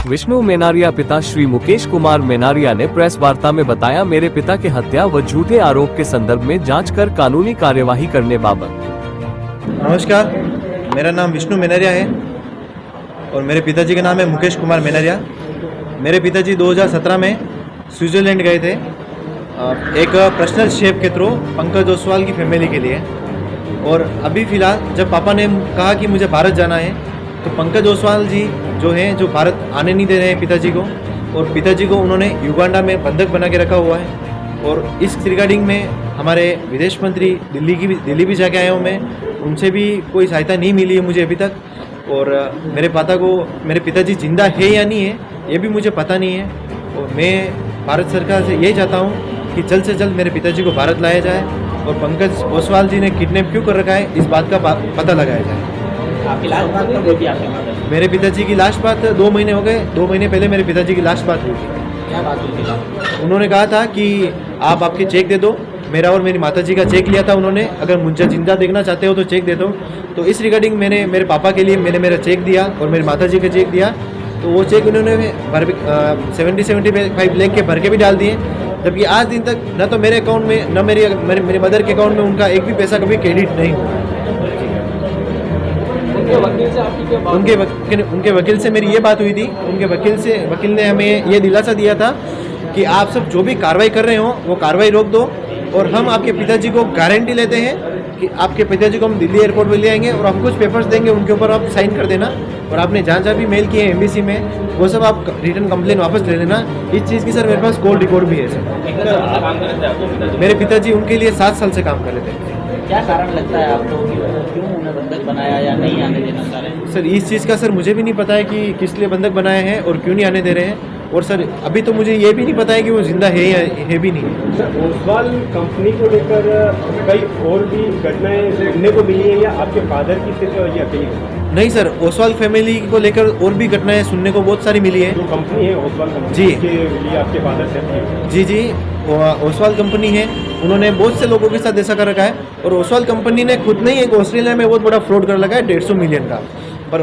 विष्णु मेनारिया पिता श्री मुकेश कुमार मेनारिया ने प्रेस वार्ता में बताया, मेरे पिता के हत्या व झूठे आरोप के संदर्भ में जांच कर कानूनी कार्यवाही करने बाबत। नमस्कार, मेरा नाम विष्णु मेनारिया है और मेरे पिताजी का नाम है मुकेश कुमार मेनारिया। मेरे पिताजी 2017 में स्विट्ज़रलैंड गए थे एक पर्सनल शेफ के थ्रू पंकज ओसवाल की फैमिली के लिए। और अभी फ़िलहाल जब पापा ने कहा कि मुझे भारत जाना है तो पंकज ओसवाल जी जो हैं, जो भारत आने नहीं दे रहे हैं पिताजी को, और पिताजी को उन्होंने युगांडा में बंधक बना के रखा हुआ है। और इस रिगार्डिंग में हमारे विदेश मंत्री दिल्ली भी जाके आया हूँ मैं, उनसे भी कोई सहायता नहीं मिली है मुझे अभी तक। और मेरे पिताजी जिंदा है या नहीं है ये भी मुझे पता नहीं है। और मैं भारत सरकार से यही चाहता हूँ कि जल्द से जल्द मेरे पिताजी को भारत लाया जाए और पंकज ओसवाल जी ने किडनैप क्यों कर रखा है इस बात का पता लगाया जाए। आपकी लास्ट बात कब हुई थी आपके माता? मेरे पिताजी की लास्ट बात 2 महीने हो गए। 2 महीने पहले मेरे पिताजी की लास्ट बात हुई थी। क्या बात हुई थी? उन्होंने कहा था कि आप आपके चेक दे दो। मेरा और मेरी माताजी का चेक लिया था उन्होंने, अगर मुझे जिंदा देखना चाहते हो तो चेक दे दो। तो इस रिगार्डिंग मैंने मेरे पापा के लिए मेरा चेक दिया और मेरी माताजी का चेक दिया। तो वो चेक उन्होंने 70-75 लाख के भर के भी डाल दिए, जबकि आज दिन तक न तो मेरे अकाउंट में न मेरे मदर के अकाउंट में उनका एक भी पैसा कभी क्रेडिट नहीं हुआ। उनके वकील से मेरी ये बात हुई थी। उनके वकील ने हमें ये दिलासा दिया था कि आप सब जो भी कार्रवाई कर रहे हो वो कार्रवाई रोक दो, और हम आपके पिताजी को गारंटी लेते हैं कि आपके पिताजी को हम दिल्ली एयरपोर्ट में ले आएंगे और हम कुछ पेपर्स देंगे, उनके ऊपर आप साइन कर देना। और आपने जहाँ भी मेल किए एम्बेसी में वो सब आप रिटर्न कंप्लेन वापस ले लेना। इस चीज़ की सर मेरे पास कॉल रिकॉर्ड भी है सर। मेरे पिताजी उनके लिए 7 साल से काम कर रहे थे। क्या कारण लगता है आपको कि क्यों उन्हें बंधक बनाया या नहीं आने देना चाह रहे हैं? सर इस चीज़ का सर मुझे भी नहीं पता है कि किस लिए बंधक बनाए हैं और क्यों नहीं आने दे रहे हैं। और सर अभी तो मुझे ये भी नहीं पता है कि वो जिंदा है या है भी नहीं। सर ओसवाल कंपनी को लेकर कई और भी घटनाएं सुनने को मिली है या आपके फादर की सिर्फ ये अकेली? नहीं सर, ओसवाल फैमिली को लेकर और भी घटनाएं सुनने को बहुत सारी मिली है। जो कंपनी है ओसवाल कंपनी जी के लिए आपके फादर से? जी ओसवाल कंपनी है, उन्होंने बहुत से लोगों के साथ ऐसा कर रखा है। और ओसवाल कंपनी ने खुद नहीं एक ऑस्ट्रेलिया में बहुत बड़ा फ्रॉड कर लगा है 150 मिलियन का। पर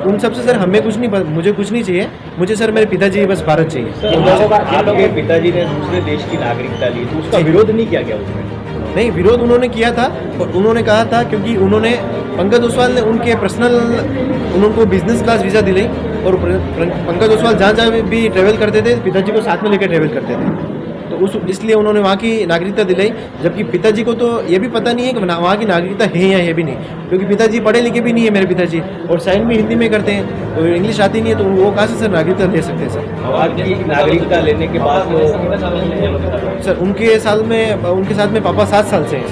उन सब से सर हमें कुछ नहीं, मुझे कुछ नहीं चाहिए। मुझे सर मेरे पिताजी बस भारत चाहिए। आपके पिताजी ने दूसरे देश की नागरिकता ली तो उसका विरोध नहीं किया गया उसमें? नहीं, विरोध उन्होंने किया था। और उन्होंने कहा था क्योंकि उन्होंने पंकज ओसवाल ने उनके पर्सनल उनको बिजनेस क्लास वीज़ा दिलाई, और पंकज ओसवाल जहाँ भी ट्रैवल करते थे पिताजी को साथ में लेकर ट्रैवल करते थे, तो इसलिए उन्होंने वहाँ की नागरिकता दिलाई। जबकि पिताजी को तो ये भी पता नहीं है कि वहाँ की नागरिकता है या है भी नहीं, क्योंकि पिताजी पढ़े लिखे भी नहीं है मेरे पिताजी, और साइन भी हिंदी में करते हैं, तो इंग्लिश आती नहीं है, तो वो कहाँ से सर नागरिकता ले सकते हैं सर? वहाँ की नागरिकता लेने के बाद सर उनके साथ में पापा 7 साल से हैं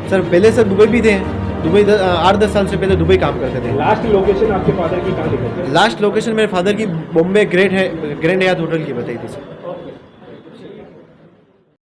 सर। पहले सर दुबई भी थे, दुबई 8-10 साल से पहले दुबई काम करते थे। लास्ट लोकेशन आपके फादर की कहाँ दिखाई? लास्ट लोकेशन मेरे फादर की बॉम्बे ग्रैंड हयात होटल की बताई थी सर।